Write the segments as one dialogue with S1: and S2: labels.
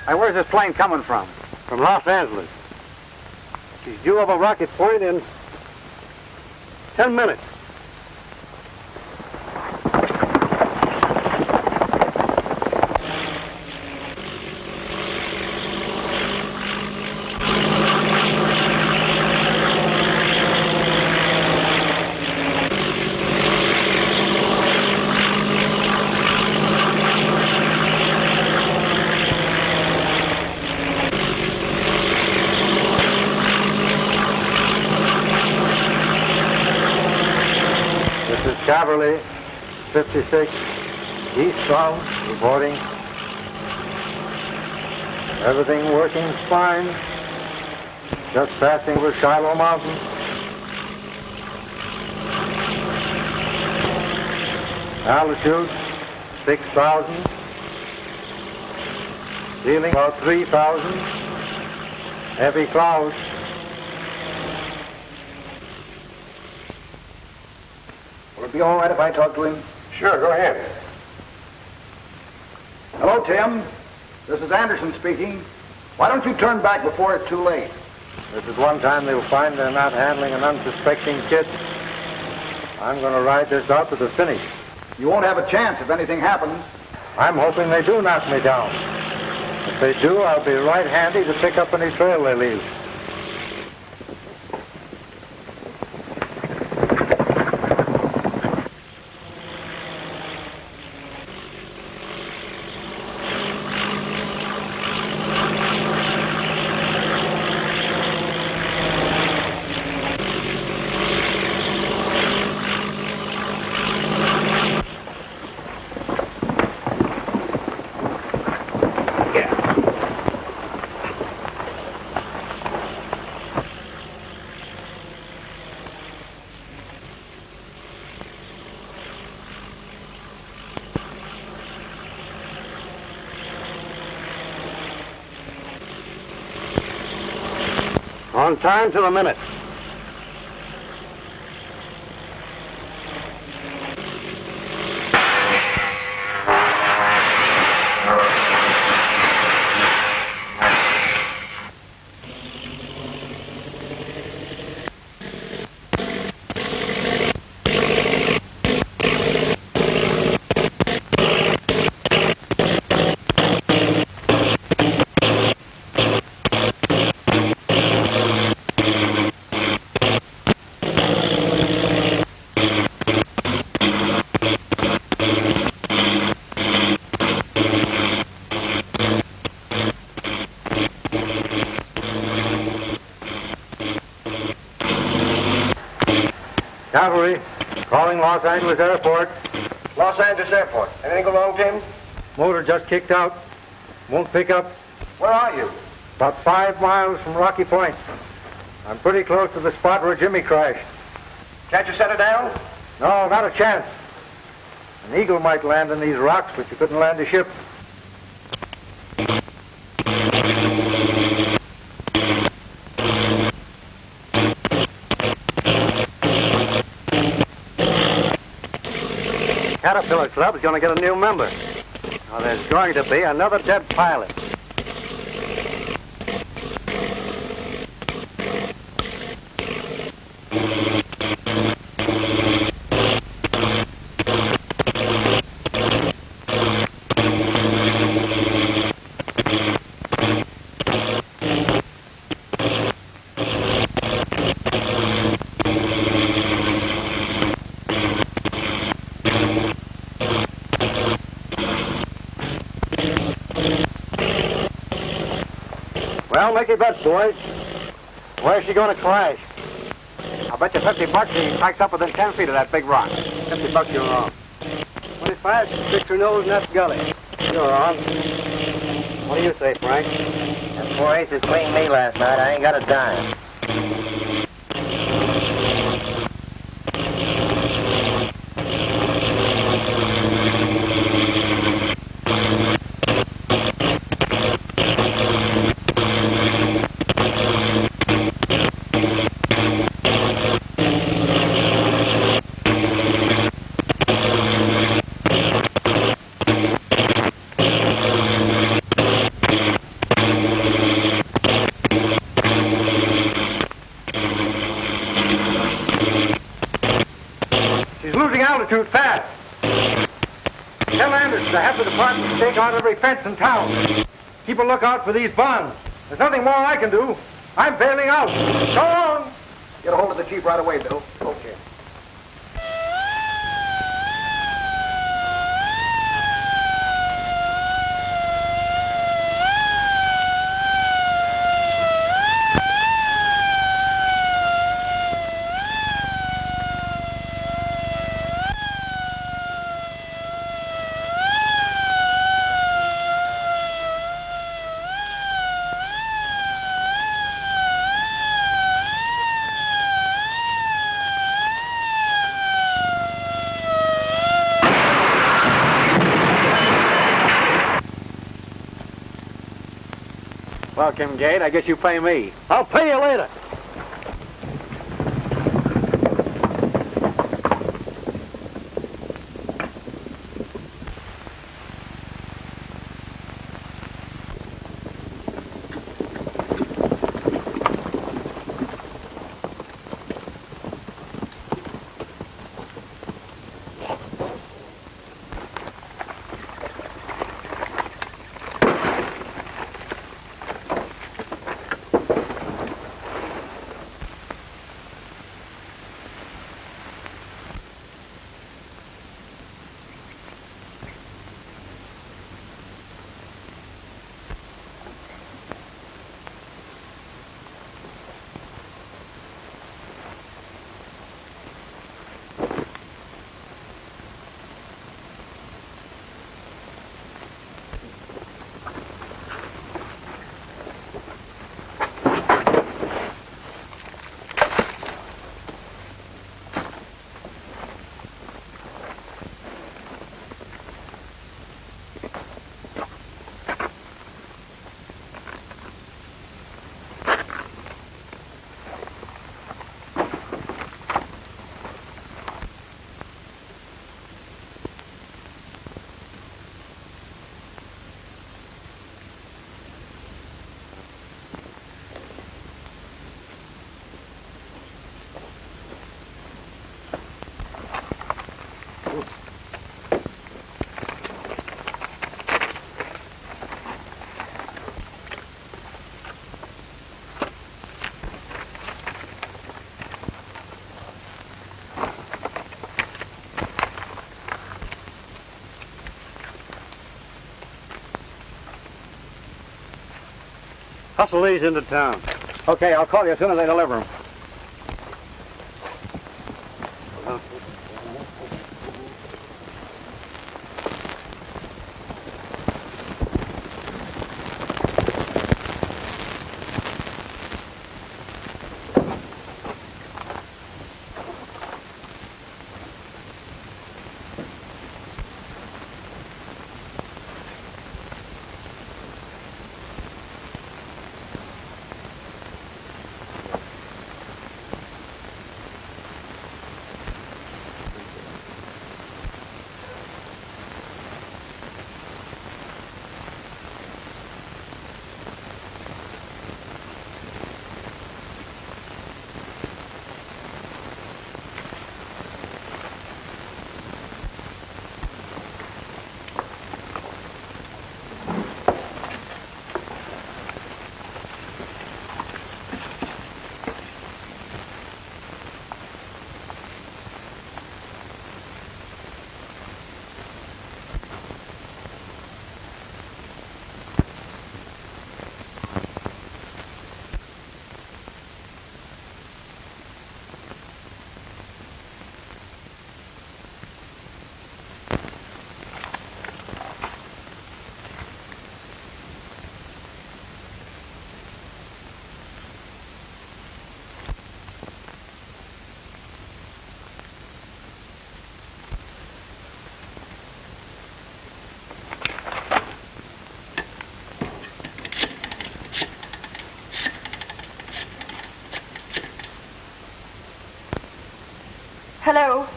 S1: Hey, where's this plane coming from?
S2: From Los Angeles. She's due over Rocky Point in 10 minutes. Cavalry 56 eastbound, reporting. Everything working fine. Just passing over Shiloh Mountain. Altitude 6,000. Ceiling about 3,000. Heavy clouds.
S3: Will it be all right if I talk to him?
S2: Sure, go ahead.
S3: Hello, Tim. This is Anderson speaking. Why don't you turn back before it's too late?
S2: This is one time they'll find they're not handling an unsuspecting kid. I'm going to ride this out to the finish.
S3: You won't have a chance if anything happens.
S2: I'm hoping they do knock me down. If they do, I'll be right handy to pick up any trail they leave. On time to the minute. Cavalry, calling Los Angeles Airport.
S4: Los Angeles Airport. Anything go wrong, Tim?
S2: Motor just kicked out. Won't pick up.
S4: Where are you?
S2: About 5 miles from Rocky Point. I'm pretty close to the spot where Jimmy crashed.
S4: Can't you set her down?
S2: No, not a chance. An eagle might land in these rocks, but you couldn't land a ship. Caterpillar Club is going to get a new member. Now, there's going to be another dead pilot. Well, make your bets, boys. Where's she going to crash? I'll bet you $50 she cracks up within 10 feet of that big rock. $50 you're wrong. 25, she sticks her nose in that gully. You're wrong. What do you say, Frank?
S5: That 4 aces cleaned me last night. I ain't got a dime.
S2: to have the department stake out every fence in town. Keep a lookout for these bonds. There's nothing more I can do. I'm bailing out. So long.
S3: Get a hold of the chief right away, Bill.
S2: Okay. Welcome, Gate. I guess you pay me.
S1: I'll pay you later. Hustle these into town.
S2: Okay, I'll call you as soon as they deliver them.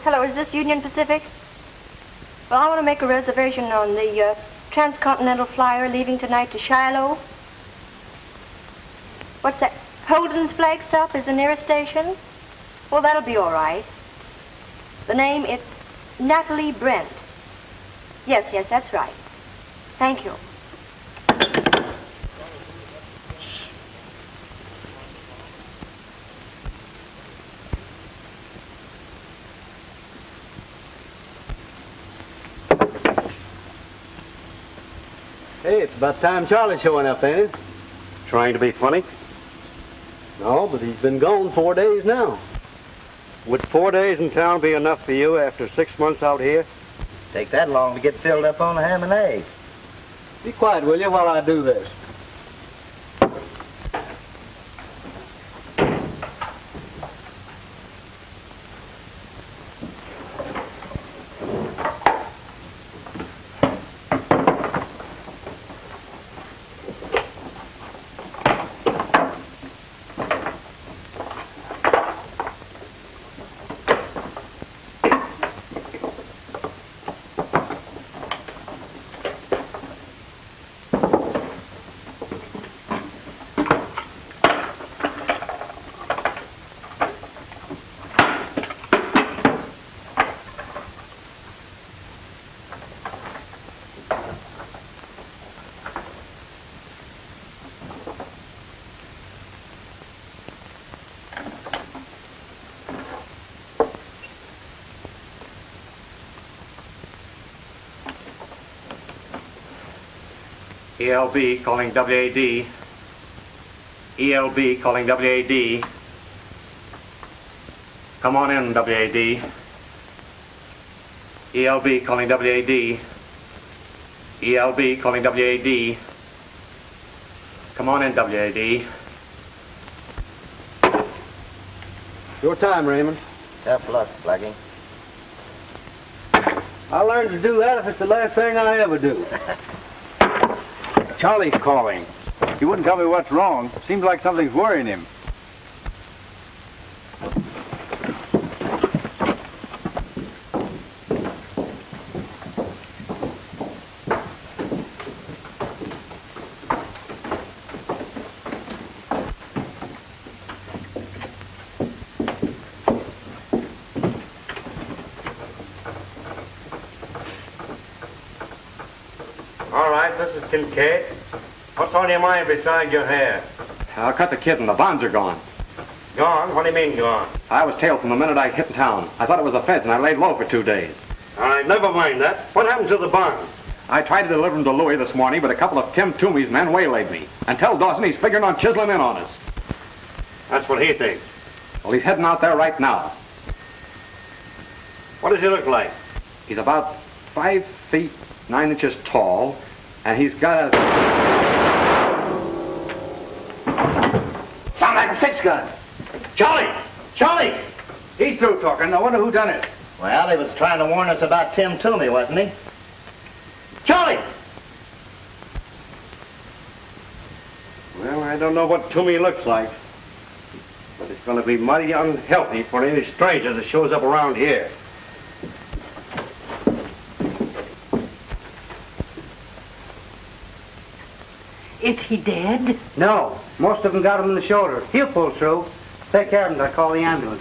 S6: Hello, is this Union Pacific? Well, I want to make a reservation on the transcontinental flyer leaving tonight to Shiloh. What's that? Holden's flag stop is the nearest station? Well, that'll be all right. The name, it's Natalie Brent. Yes, that's right. Thank you.
S1: Hey, it's about time Charlie's showing up, ain't it?
S2: Trying to be funny?
S1: No, but he's been gone 4 days now.
S2: Would 4 days in town be enough for you after 6 months out here?
S5: Take that long to get filled up on the ham and eggs.
S1: Be quiet, will you, while I do this?
S4: ELB calling WAD. ELB calling WAD. Come on in, WAD. ELB calling WAD. ELB calling WAD. Come on in, WAD.
S1: Your time, Raymond.
S5: Tough luck, Blackie.
S1: I learned to do that if it's the last thing I ever do.
S3: Charlie's calling. He wouldn't tell me what's wrong. Seems like something's worrying him.
S4: All right, this is Kincaid. What's on your mind beside your hair?
S2: I cut the kid and the bonds are gone.
S4: Gone? What do you mean gone?
S2: I was tailed from the minute I hit town. I thought it was the feds and I laid low for 2 days.
S4: All right, never mind that. What happened to the bonds?
S2: I tried to deliver them to Louis this morning, but a couple of Tim Toomey's men waylaid me. And tell Dawson he's figuring on chiseling in on us.
S4: That's what he thinks.
S2: Well, he's heading out there right now.
S4: What does he look like?
S2: He's about 5 feet 9 inches tall, and he's got a...
S3: Sound like a six-gun.
S4: Charlie! Charlie!
S3: He's through talking. I wonder who done it.
S5: Well, he was trying to warn us about Tim Toomey, wasn't he?
S4: Charlie!
S2: Well, I don't know what Toomey looks like, but it's going to be mighty unhealthy for any stranger that shows up around here.
S7: Is he dead?
S1: No, most of them got him in the shoulder. He'll pull through. Take care of him. I call the ambulance.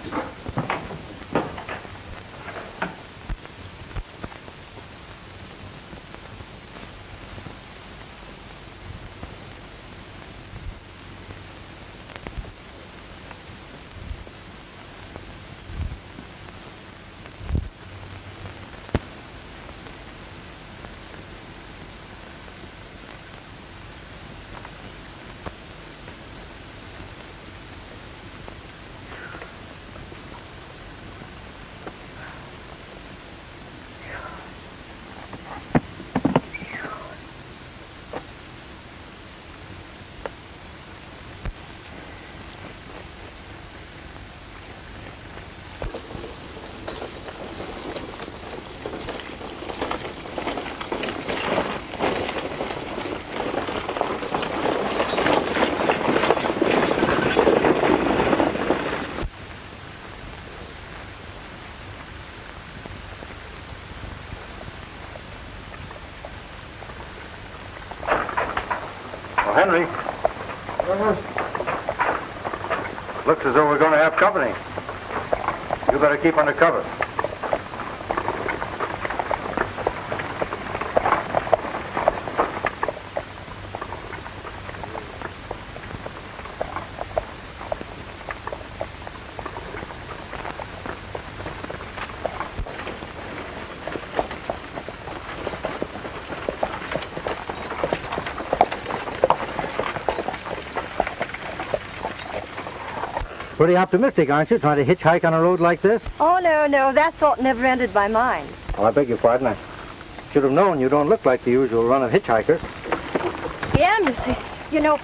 S4: Henry. Looks as though we're going to have company. You better keep under cover.
S1: Pretty optimistic, aren't you, trying to hitchhike on a road like this?
S6: Oh, no, that thought never entered my mind.
S1: Well, I beg your pardon. I should have known you don't look like the usual run of hitchhikers.
S6: Yeah, mister, you know,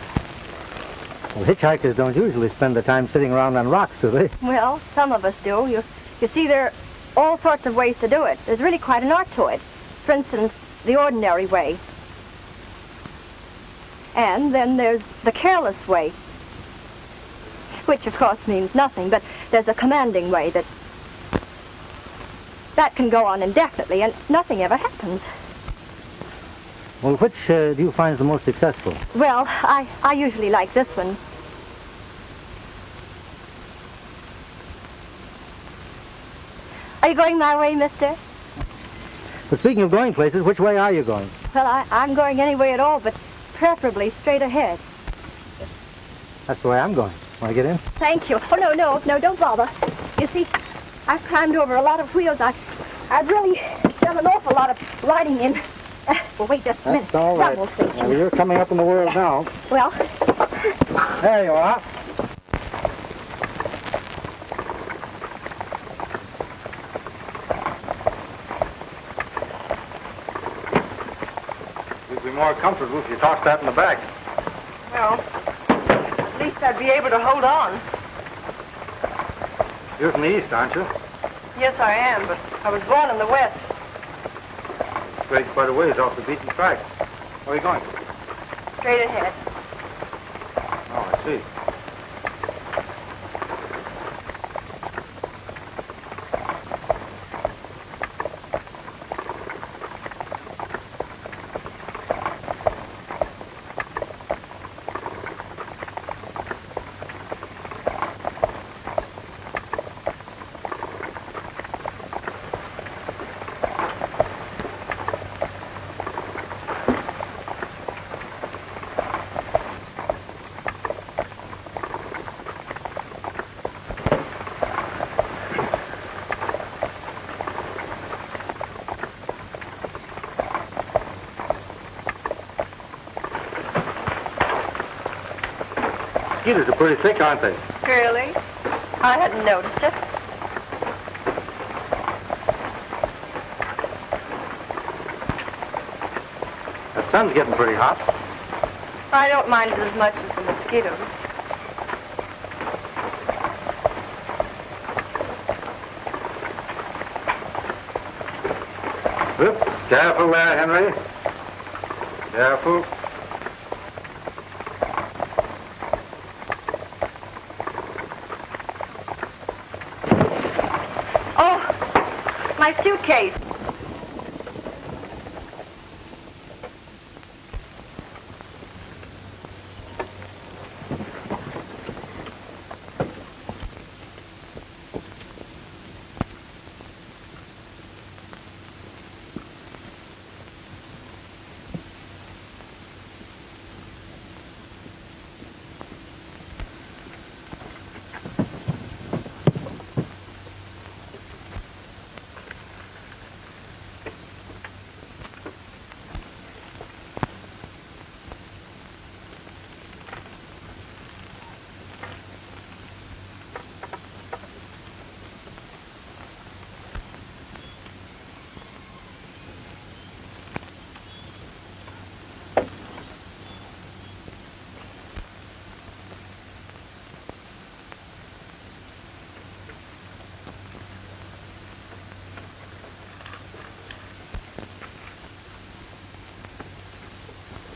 S1: Well, hitchhikers don't usually spend their time sitting around on rocks, do they?
S6: well, some of us do. You see, there are all sorts of ways to do it. There's really quite an art to it. For instance, the ordinary way. And then there's the careless way, which of course means nothing, but there's a commanding way that can go on indefinitely and nothing ever happens.
S1: Well, which do you find is the most successful?
S6: Well, I usually like this one. Are you going my way, mister?
S1: But speaking of going places, which way are you going?
S6: Well, I'm going any way at all, but preferably straight ahead.
S1: That's the way I'm going. Want to get in?
S6: Thank you. Oh, no, don't bother. You see, I've climbed over a lot of wheels. I've really done an awful lot of riding in. Well, wait just a minute.
S1: That's all right.
S6: Double station.
S1: Well, you're coming up in the world now.
S6: Well,
S1: There you are. You'd be more comfortable if you tossed that in the back.
S6: well, at least I'd be able to hold on.
S1: You're from the east, aren't you?
S6: Yes, I am, but I was born in the West.
S1: Straight quite a ways off the beaten track. Where are you going?
S6: Straight ahead.
S1: Oh, I see. Mosquitoes are pretty thick, aren't they?
S6: Really? I hadn't noticed it.
S1: The sun's getting pretty hot.
S6: I don't mind it as much as the mosquitoes.
S1: Whoop. Careful there, Henry. Careful.
S6: Oh, my suitcase.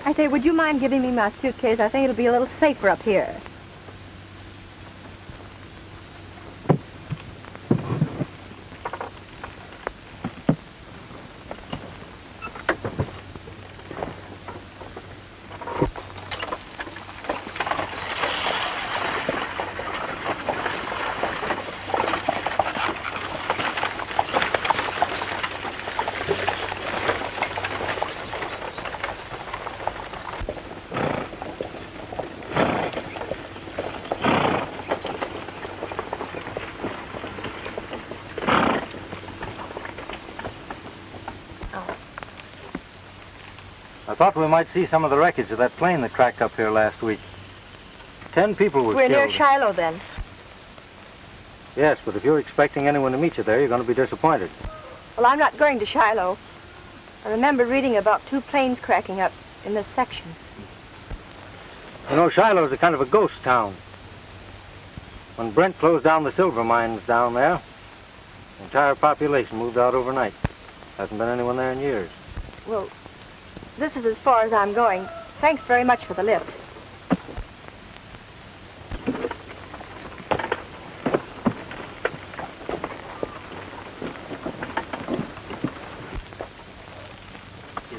S6: I say, would you mind giving me my suitcase? I think it'll be a little safer up here.
S1: I thought we might see some of the wreckage of that plane that cracked up here last week. 10 people were
S6: We're
S1: killed.
S6: near Shiloh, then.
S1: Yes, but if you're expecting anyone to meet you there, you're going to be disappointed.
S6: Well, I'm not going to Shiloh. I remember reading about 2 planes cracking up in this section.
S1: You know, Shiloh's a kind of a ghost town. When Brent closed down the silver mines down there, the entire population moved out overnight. Hasn't been anyone there in years.
S6: Well, this is as far as I'm going. Thanks very much for the lift.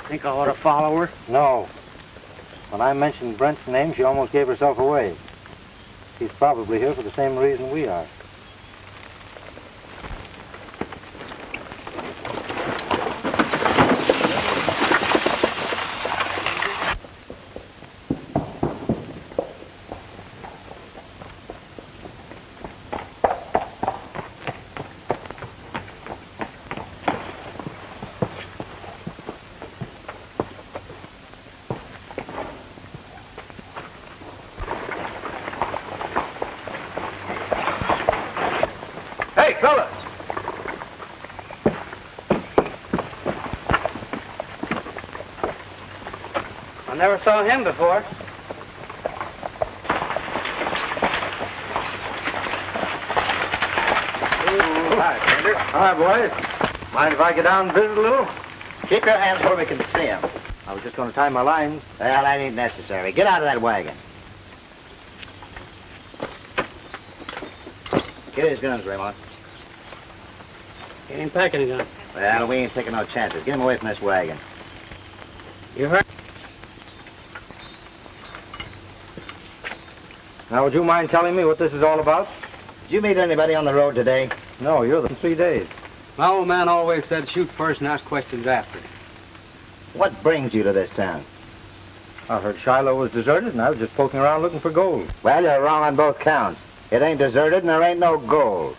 S2: Think I ought to follow her?
S1: No. When I mentioned Brent's name, she almost gave herself away. She's probably here for the same reason we are.
S3: Hey, fellas!
S2: I never saw him before.
S3: Hi, Sander.
S1: Hi, boys. Mind if I get down and visit a little?
S5: Keep your hands where we can see him.
S1: I was just going to tie my lines.
S5: Well, that ain't necessary. Get out of that wagon. Get his guns, Raymond.
S2: He ain't packing a gun.
S5: Well, we ain't taking no chances. Get him away from this wagon.
S2: You heard?
S1: Now, would you mind telling me what this is all about?
S5: Did you meet anybody on the road today?
S1: No, you're the 3 days.
S2: My old man always said shoot first and ask questions after.
S5: What brings you to this town?
S1: I heard Shiloh was deserted, and I was just poking around looking for gold.
S5: Well, you're wrong on both counts. It ain't deserted and there ain't no gold.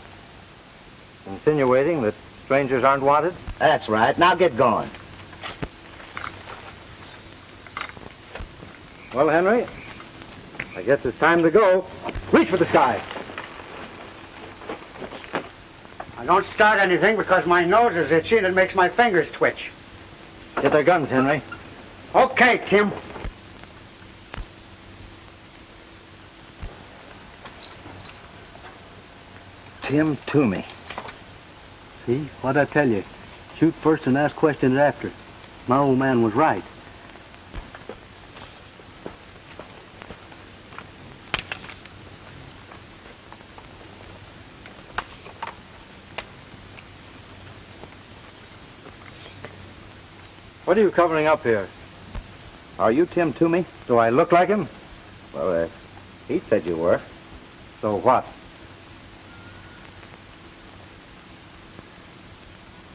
S1: Insinuating that strangers aren't wanted?
S5: That's right. Now get going.
S1: Well, Henry, I guess it's time to go. Reach for the sky.
S2: I don't start anything because my nose is itchy and it makes my fingers twitch.
S1: Get their guns, Henry.
S2: Okay, Tim.
S8: Tim Toomey. See, what'd I tell you? Shoot first and ask questions after. My old man was right.
S1: What are you covering up here?
S5: Are you Tim Toomey?
S1: Do I look like him?
S5: Well, he said you were.
S1: So what?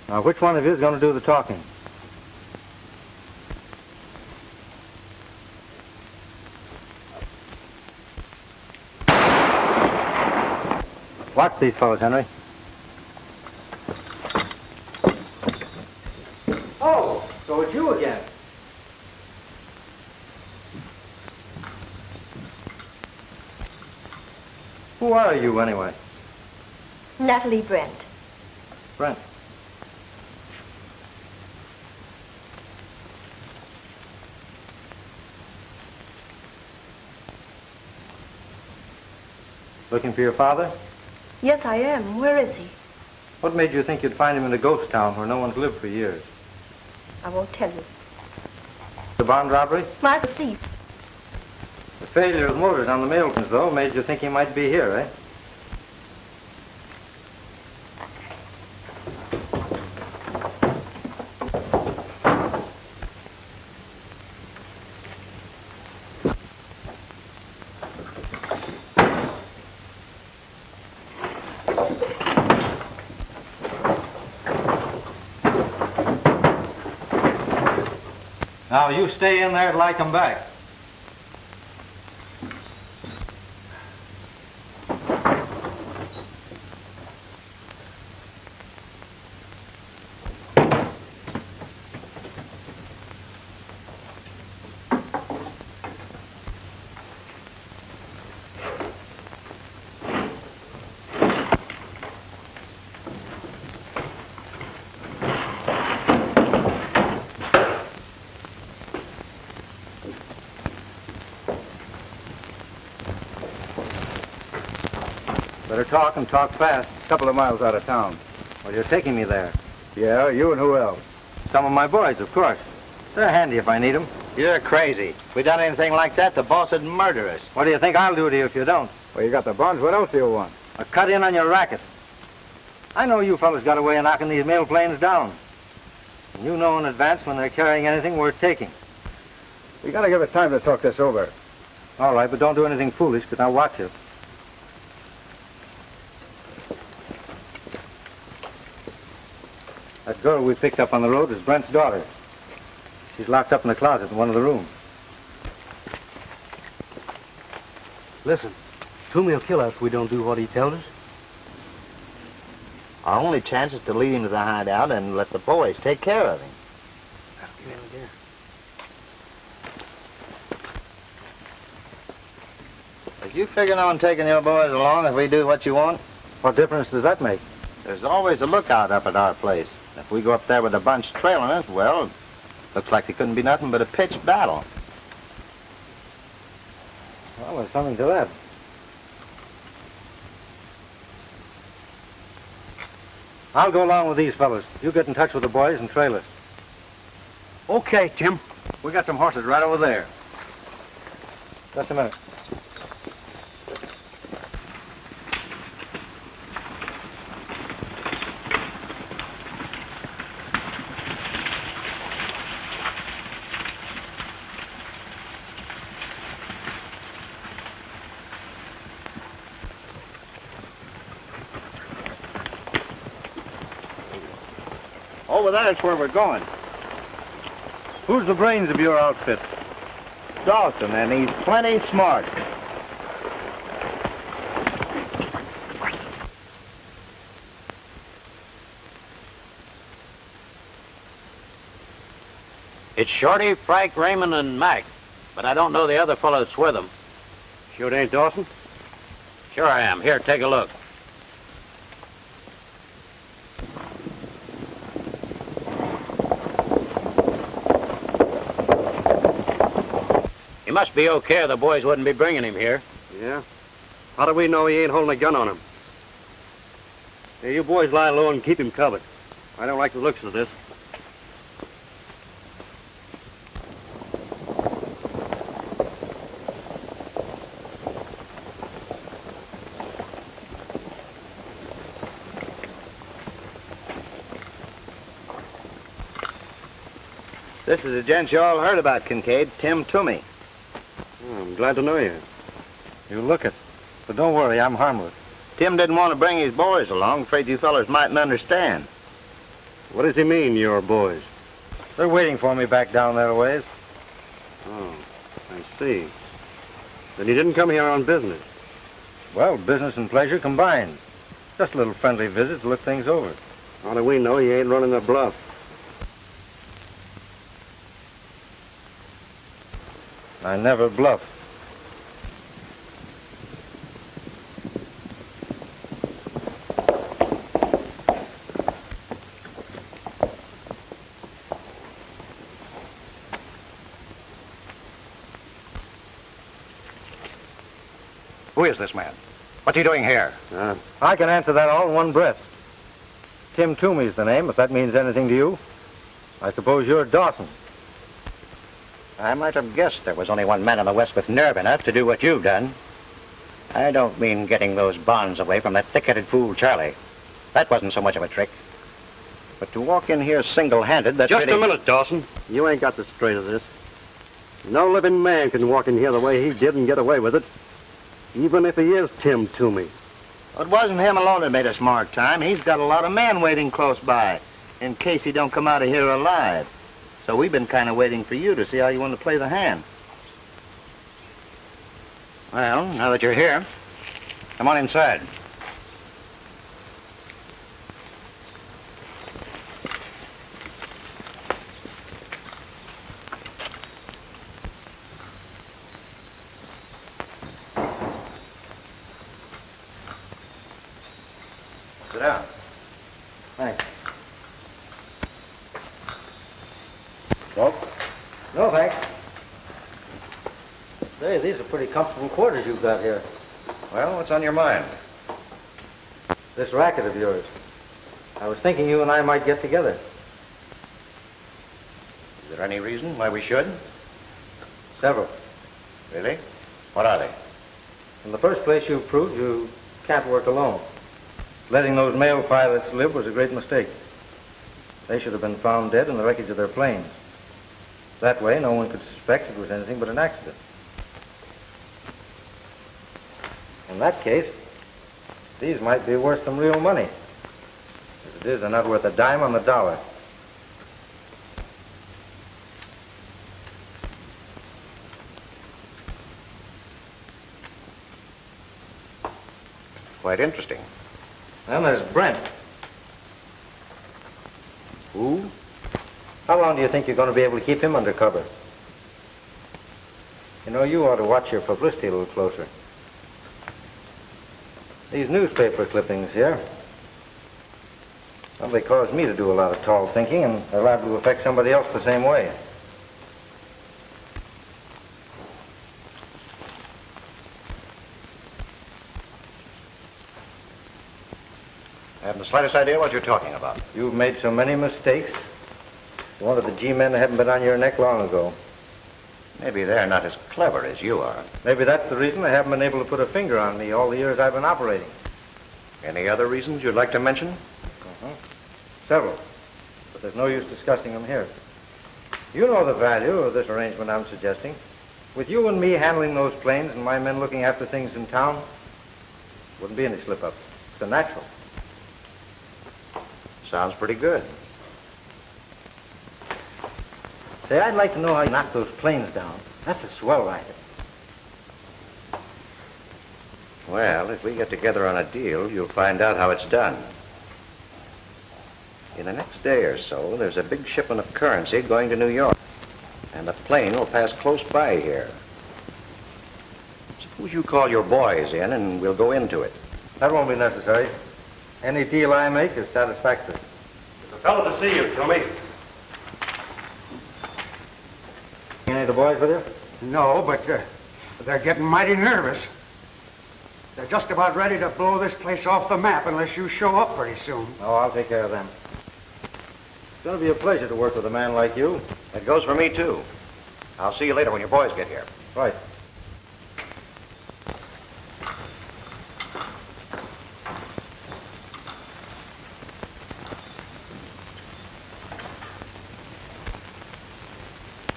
S1: Now, which one of you is going to do the talking? Watch these fellows, Henry. Oh, so it's you again. Who are you, anyway?
S6: Natalie Brent.
S1: Brent. Looking for your father?
S6: Yes, I am. Where is he?
S1: What made you think you'd find him in a ghost town where no one's lived for years?
S6: I won't tell you.
S1: The bond robbery?
S6: My thief.
S1: The failure of motors on the mail trucks, though, made you think he might be here, eh? Now, you stay in there till I come back. Better talk and talk fast.
S3: A couple of miles out of town.
S1: Well, you're taking me there.
S3: Yeah, you and who else?
S1: Some of my boys, of course. They're handy if I need them.
S5: You're crazy. If we done anything like that, the boss would murder us.
S1: What do you think I'll do to you if you don't?
S3: Well, you got the bonds. What else do you want?
S1: A cut in on your racket. I know you fellas got a way of knocking these mail planes down. And you know in advance when they're carrying anything worth taking.
S3: We gotta give it time to talk this over.
S1: All right, but don't do anything foolish, because I'll watch you. That girl we picked up on the road is Brent's daughter. She's locked up in the closet in one of the rooms.
S8: Listen, Toomey will kill us if we don't do what he tells us.
S5: Our only chance is to lead him to the hideout and let the boys take care of him. Is you figuring on taking your boys along if we do what you want?
S1: What difference does that make?
S5: There's always a lookout up at our place. If we go up there with a bunch trailing us, well, looks like it couldn't be nothing but a pitched battle.
S1: Well, there's something to that. I'll go along with these fellas. You get in touch with the boys and trail us.
S2: Okay, Tim.
S1: We got some horses right over there. Just a minute.
S5: Over there's where we're going.
S1: Who's the brains of your outfit?
S5: Dawson, and he's plenty smart.
S9: It's Shorty, Frank, Raymond, and Mac, but I don't know the other fellows with them.
S2: Sure it ain't Dawson?
S9: Sure I am. Here, take a look. He must be okay or the boys wouldn't be bringing him here.
S2: Yeah? How do we know he ain't holding a gun on him? Hey, you boys lie low and keep him covered. I don't like the looks of this.
S5: This is the gent you all heard about, Kincaid, Tim Toomey.
S2: Oh, I'm glad to know you.
S1: You look it. But don't worry, I'm harmless.
S5: Tim didn't want to bring his boys along, afraid you fellers mightn't understand.
S2: What does he mean, your boys?
S1: They're waiting for me back down there a ways.
S2: Oh, I see. Then he didn't come here on business.
S1: Well, business and pleasure combined. Just a little friendly visit to look things over.
S2: How do we know he ain't running a bluff?
S1: I never bluff.
S5: Who is this man? What's he doing here?
S1: I can answer that all in one breath. Tim Toomey's the name, if that means anything to you. I suppose you're Dawson.
S5: I might have guessed there was only one man in the West with nerve enough to do what you've done. I don't mean getting those bonds away from that thick-headed fool Charlie. That wasn't so much of a trick. But to walk in here single-handed, that's
S2: Just
S5: really...
S2: a minute, Dawson. You ain't got the straight of this. No living man can walk in here the way he did and get away with it. Even if he is Tim Toomey.
S5: It wasn't him alone that made a smart time. He's got a lot of men waiting close by, in case he don't come out of here alive. So we've been kind of waiting for you to see how you want to play the hand. Well, now that you're here, come on inside. Sit down.
S1: Thanks. Smoke? No, thanks. Say, these are pretty comfortable quarters you've got here.
S5: Well, what's on your mind?
S1: This racket of yours. I was thinking you and I might get together.
S5: Is there any reason why we should?
S1: Several.
S5: Really? What are they?
S1: In the first place, you've proved you can't work alone. Letting those male pilots live was a great mistake. They should have been found dead in the wreckage of their planes. That way, no one could suspect it was anything but an accident. In that case, these might be worth some real money. As it is, they're not worth a dime on the dollar.
S5: Quite interesting.
S1: Then there's Brent.
S5: Who?
S1: How long do you think you're going to be able to keep him under cover? You know, you ought to watch your publicity a little closer. These newspaper clippings here, well, they cause me to do a lot of tall thinking, and they're liable to affect somebody else the same way.
S5: I haven't the slightest idea what you're talking about.
S1: You've made so many mistakes. You wanted the G-men to haven't been on your neck long ago.
S5: Maybe they're not as clever as you are.
S1: Maybe that's the reason they haven't been able to put a finger on me all the years I've been operating.
S5: Any other reasons you'd like to mention?
S1: Several. But there's no use discussing them here. You know the value of this arrangement I'm suggesting. With you and me handling those planes and my men looking after things in town, wouldn't be any slip-ups. It's a natural.
S5: Sounds pretty good.
S1: Say, I'd like to know how you knocked those planes down. That's a swell racket.
S5: Well, if we get together on a deal, you'll find out how it's done. In the next day or so, there's a big shipment of currency going to New York. And the plane will pass close by here. Suppose you call your boys in and we'll go into it.
S1: That won't be necessary. Any deal I make is satisfactory.
S4: It's a fellow to see you, Tommy.
S1: Any of the boys with you?
S2: No, but they're getting mighty nervous. They're just about ready to blow this place off the map unless you show up pretty soon.
S1: Oh, I'll take care of them. It's going to be a pleasure to work with a man like you.
S5: It goes for me, too. I'll see you later when your boys get here.
S1: Right.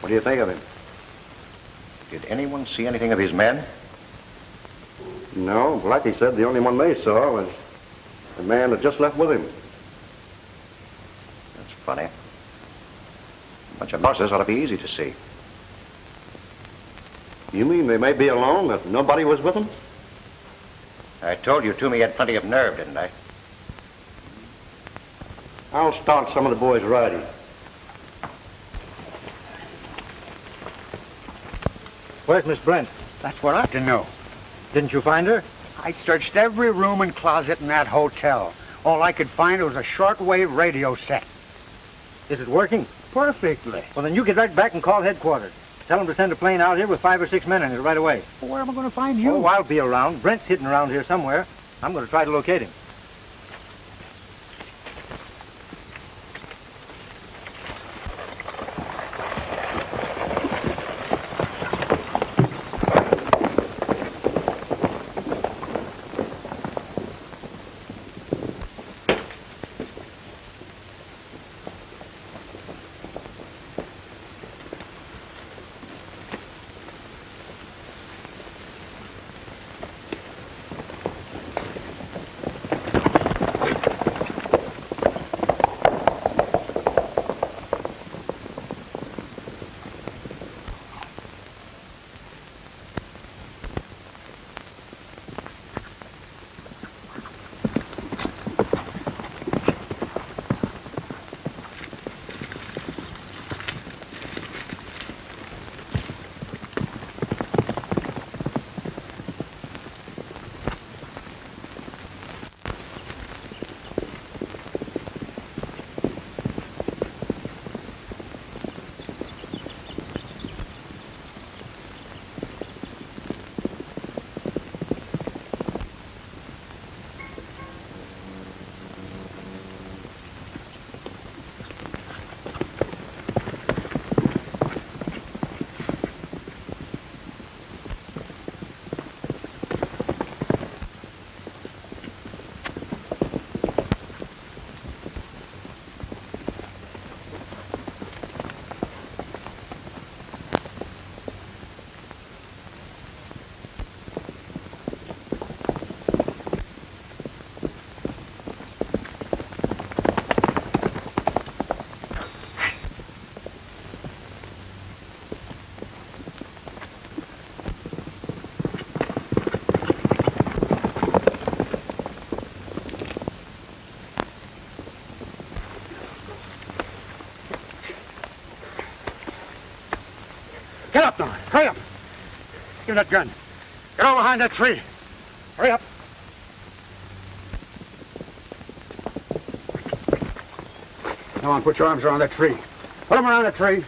S5: What do you think of him? Did anyone see anything of his men?
S10: No, Blackie said the only one they saw was the man that just left with him.
S5: That's funny. A bunch of horses ought to be easy to see.
S10: You mean they may be alone, that nobody was with them?
S5: I told you Toomey had plenty of nerve, didn't I?
S10: I'll start some of the boys riding.
S1: Where's Miss Brent?
S2: That's what I ought to know.
S1: Didn't you find her?
S2: I searched every room and closet in that hotel. All I could find was a shortwave radio set.
S1: Is it working?
S2: Perfectly.
S1: Well, then you get right back and call headquarters. Tell them to send a plane out here with 5 or 6 men in it right away.
S2: Well, where am I going to find you?
S1: Oh, I'll be around. Brent's hidden around here somewhere. I'm going to try to locate him.
S2: Give me that gun. Get over behind that tree. Hurry up. Come on, put your arms around that tree. Put them around the tree.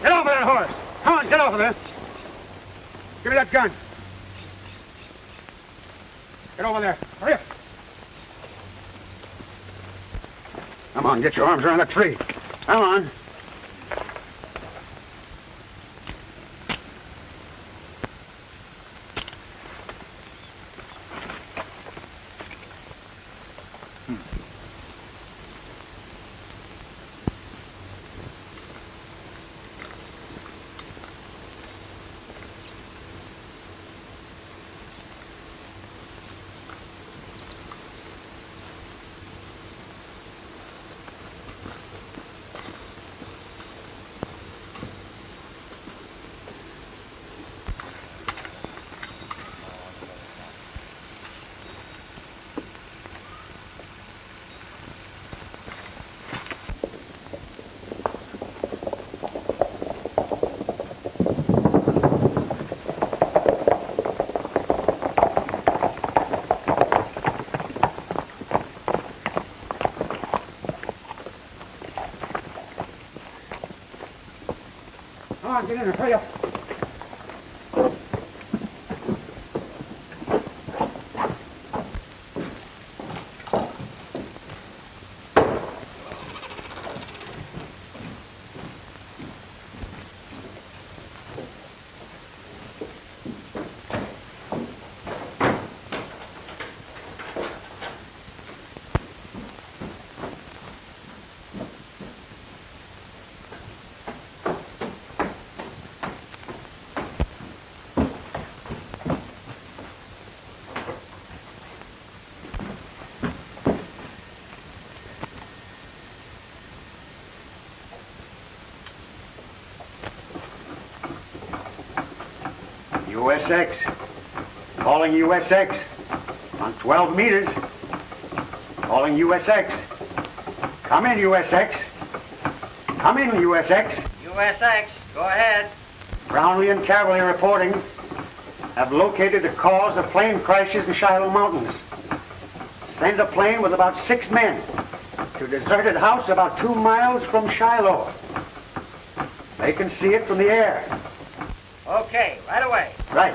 S2: Get off of that horse. Come on, get off of there. Give me that gun. Get over there. Hurry up. Come on, get your arms around that tree. Come on. Come on, get in there, hurry up. USX. Calling USX. On 12 meters. Calling USX. Come in, USX. Come in, USX.
S5: USX, go ahead.
S2: Brownlee and Cavalry reporting. Have located the cause of plane crashes in Shiloh Mountains. Send a plane with about 6 men to a deserted house about 2 miles from Shiloh. They can see it from the air.
S5: Okay, right away.
S2: Right.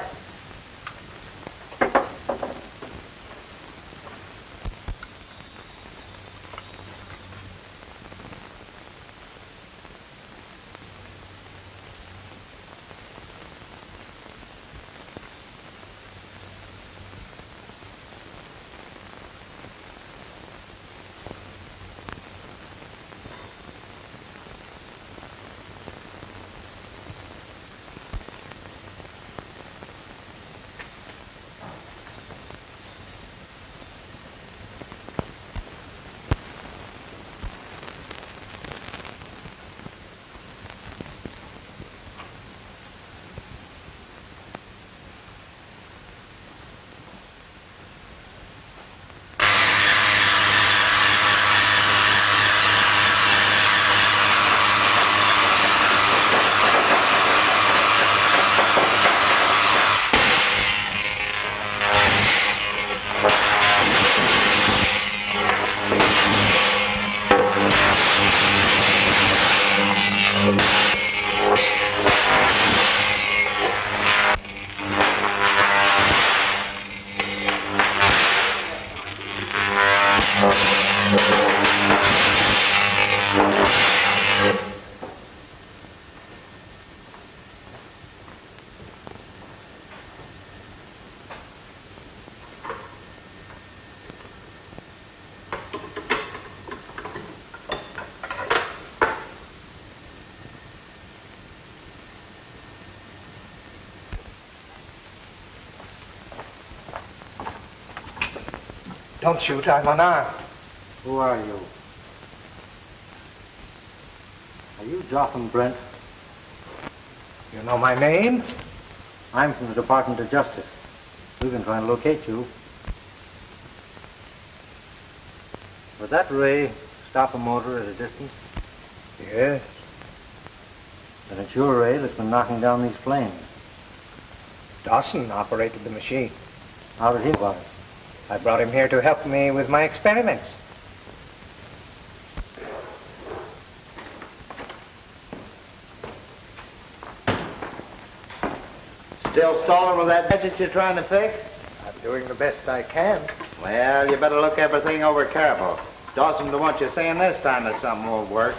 S1: Don't shoot, I'm unarmed.
S2: Who are you?
S1: Are you Jotham Brent? You know my name? I'm from the Department of Justice. We've been trying to locate you. Was that Ray stop a motor at a distance?
S2: Yes.
S1: Then it's your Ray that's been knocking down these planes.
S2: Dawson operated the machine.
S1: How did he know about it?
S2: I brought him here to help me with my experiments.
S9: Still stalling with that gadget you're trying to fix?
S2: I'm doing the best I can.
S9: Well, you better look everything over careful. Dawson don't want you saying this time that something won't work.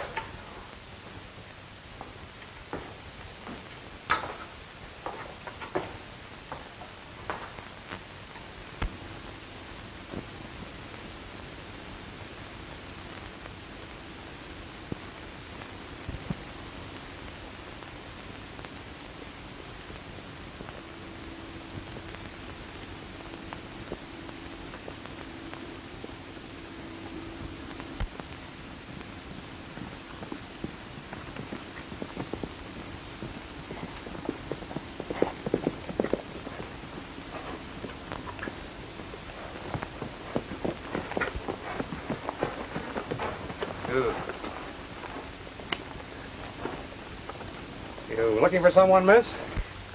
S2: You looking for someone, miss?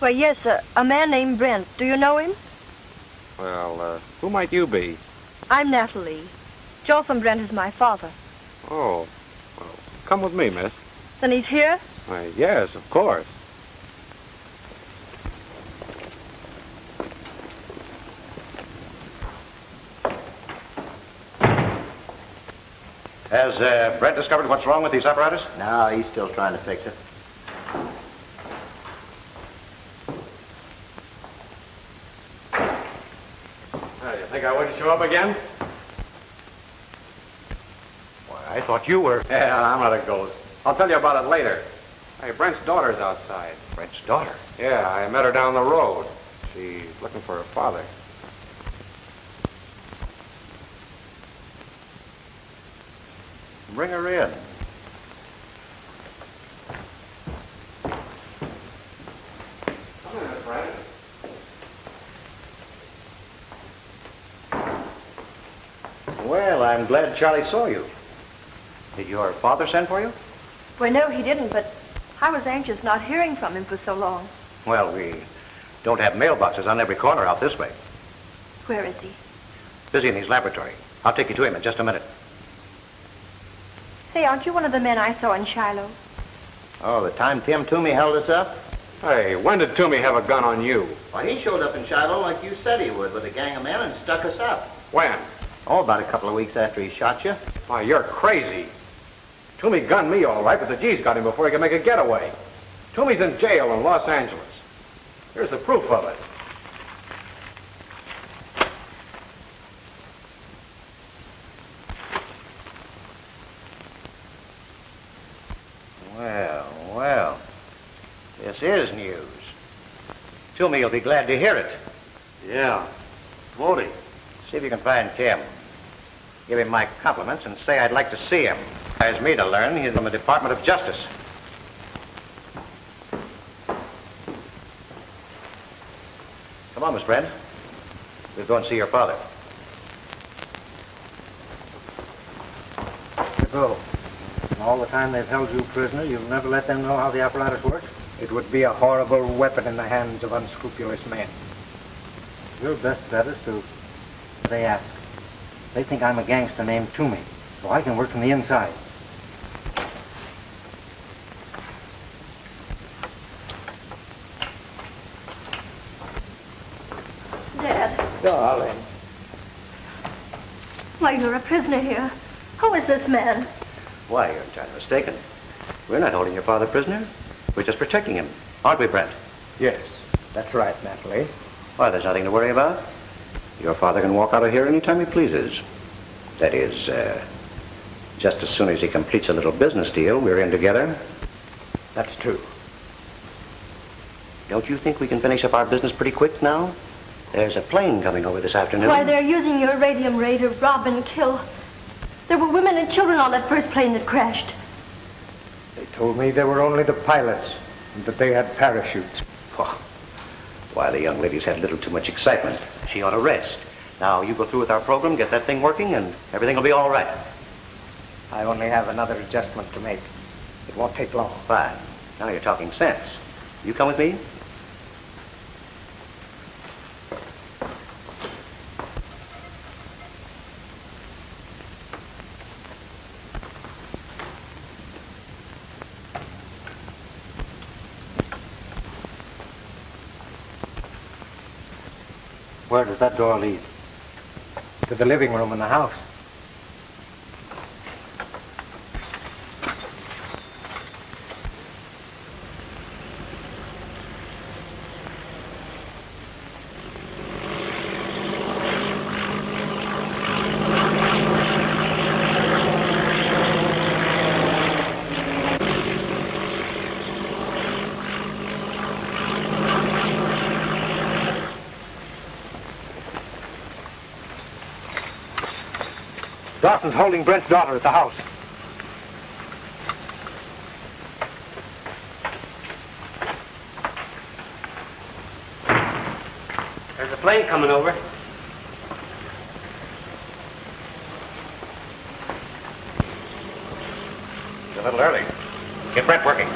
S6: Well, yes, a man named Brent. Do you know him?
S10: Well, who might you be?
S6: I'm Natalie. Jotham Brent is my father.
S10: Oh, well, come with me, miss.
S6: Then he's here?
S10: Why, yes, of course.
S5: Has Brent discovered what's wrong with these apparatus?
S9: No, he's still trying to fix it.
S10: You think I wouldn't show up again?
S5: Why, I thought you were...
S10: Yeah, I'm not a ghost. I'll tell you about it later. Hey, Brent's daughter's outside.
S5: Brent's daughter?
S10: Yeah, I met her down the road. She's looking for her father.
S5: Bring her in.
S10: Come in, Brent.
S5: Well, I'm glad Charlie saw you. Did your father send for you?
S6: Well, no, he didn't, but I was anxious not hearing from him for so long.
S5: Well, we don't have mailboxes on every corner out this way.
S6: Where is he?
S5: Busy in his laboratory. I'll take you to him in just a minute.
S6: Say, aren't you one of the men I saw in Shiloh?
S9: Oh, the time Tim Toomey held us up?
S10: Hey, when did Toomey have a gun on you?
S9: Why, he showed up in Shiloh like you said he would with a gang of men and stuck us up.
S10: When?
S9: Oh, about a couple of weeks after he shot you.
S10: Why, you're crazy. Toomey gunned me all right, but the G's got him before he could make a getaway. Toomey's in jail in Los Angeles. Here's the proof of it.
S5: Well, well. This is news. Toomey will be glad to hear it.
S10: Yeah. Won't he?
S5: See if you can find Tim. Give him my compliments and say I'd like to see him. Requires me to learn he's from the Department of Justice. Come on, Miss Brent. We'll go and see your father.
S1: So, in all the time they've held you prisoner, you'll never let them know how the apparatus works?
S2: It would be a horrible weapon in the hands of unscrupulous men.
S1: Your best bet is to... They ask. They think I'm a gangster named Toomey, so I can work from the inside.
S6: Dad.
S2: Darling.
S6: Why, you're a prisoner here. Who is this man?
S5: Why, you're entirely mistaken. We're not holding your father prisoner. We're just protecting him. Aren't we, Brent?
S2: Yes, that's right, Natalie.
S5: Why, there's nothing to worry about. Your father can walk out of here anytime he pleases. That is, just as soon as he completes a little business deal we're in together.
S2: That's true.
S5: Don't you think we can finish up our business pretty quick now? There's a plane coming over this afternoon.
S6: Why, they're using your radium ray to rob and kill. There were women and children on that first plane that crashed.
S2: They told me they were only the pilots and that they had parachutes.
S5: Oh, Why, the young lady's had a little too much excitement. She ought to rest. Now, you go through with our program, get that thing working, and everything will be all right.
S2: I only have another adjustment to make. It won't take long.
S5: Fine. Now you're talking sense. You come with me?
S1: Where does that door lead?
S2: To the living room in the house.
S1: Dawson's holding Brent's daughter at the house.
S2: There's a plane coming over.
S5: It's a little early. Get Brent working.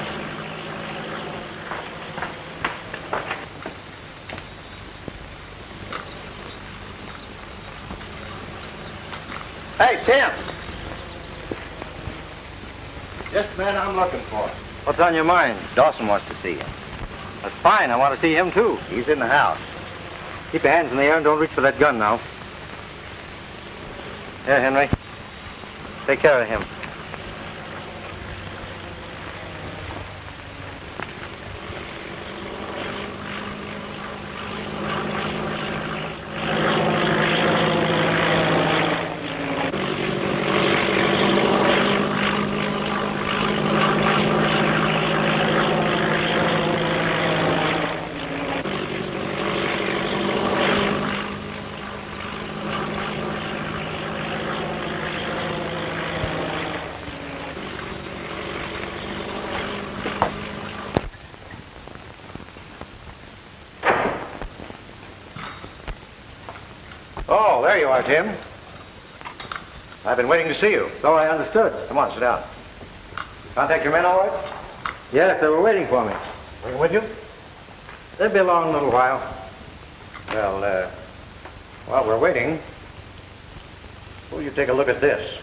S2: Hey, Tim! Just the man I'm looking for.
S1: What's on your mind?
S2: Dawson wants to see you.
S1: That's fine. I want to see him, too.
S2: He's in the house.
S1: Keep your hands in the air and don't reach for that gun now. Here, Henry. Take care of him.
S5: Oh, there you are, Tim. I've been waiting to see you.
S1: So I understood.
S5: Come on, sit down. Contact your men all right?
S1: Yes, they were waiting for me.
S5: Bring with you?
S1: They'll be along in a little while.
S5: Well, while we're waiting, will you take a look at this?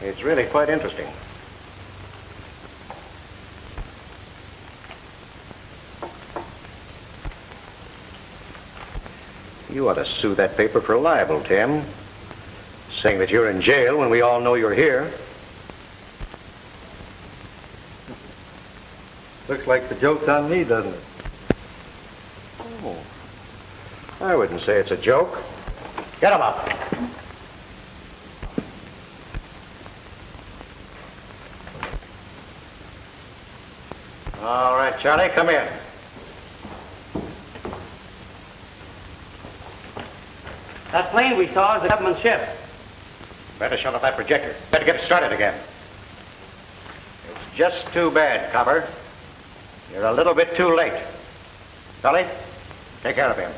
S5: It's really quite interesting. You ought to sue that paper for libel, Tim. Saying that you're in jail when we all know you're here.
S1: Looks like the joke's on me, doesn't it?
S5: Oh, I wouldn't say it's a joke. Get him up. All right, Charlie, come in.
S2: That plane we saw is a government ship.
S5: Better shut off that projector. Better get it started again. It's just too bad, Copper. You're a little bit too late. Dolly, take care of him.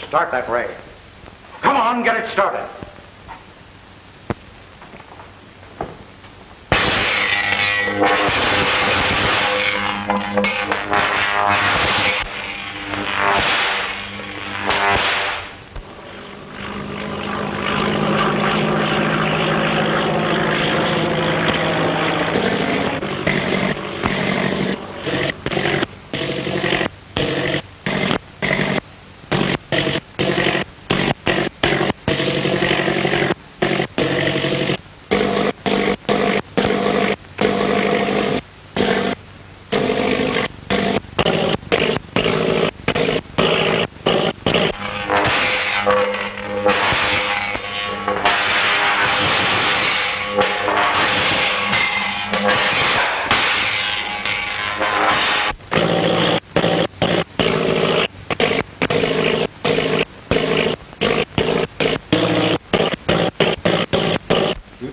S5: Start that ray. Come on, get it started.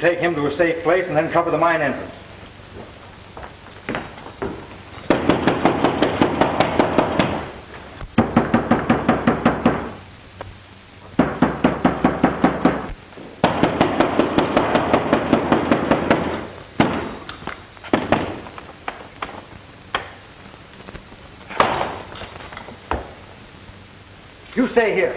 S1: take him to a safe place and then cover the mine entrance. You stay here.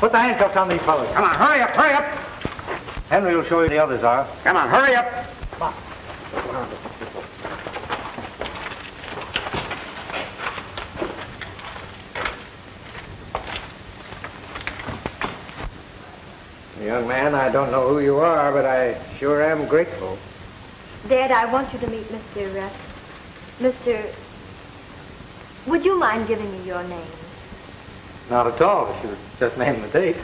S1: Put the handcuffs on these fellows.
S2: Come on, hurry up, hurry up.
S1: Henry will show you the others are.
S2: Come on, hurry up.
S1: Come on. Young man, I don't know who you are, but I sure am grateful.
S6: Dad, I want you to meet Mr. Would you mind giving me your name?
S1: Not at all. If you just name the date.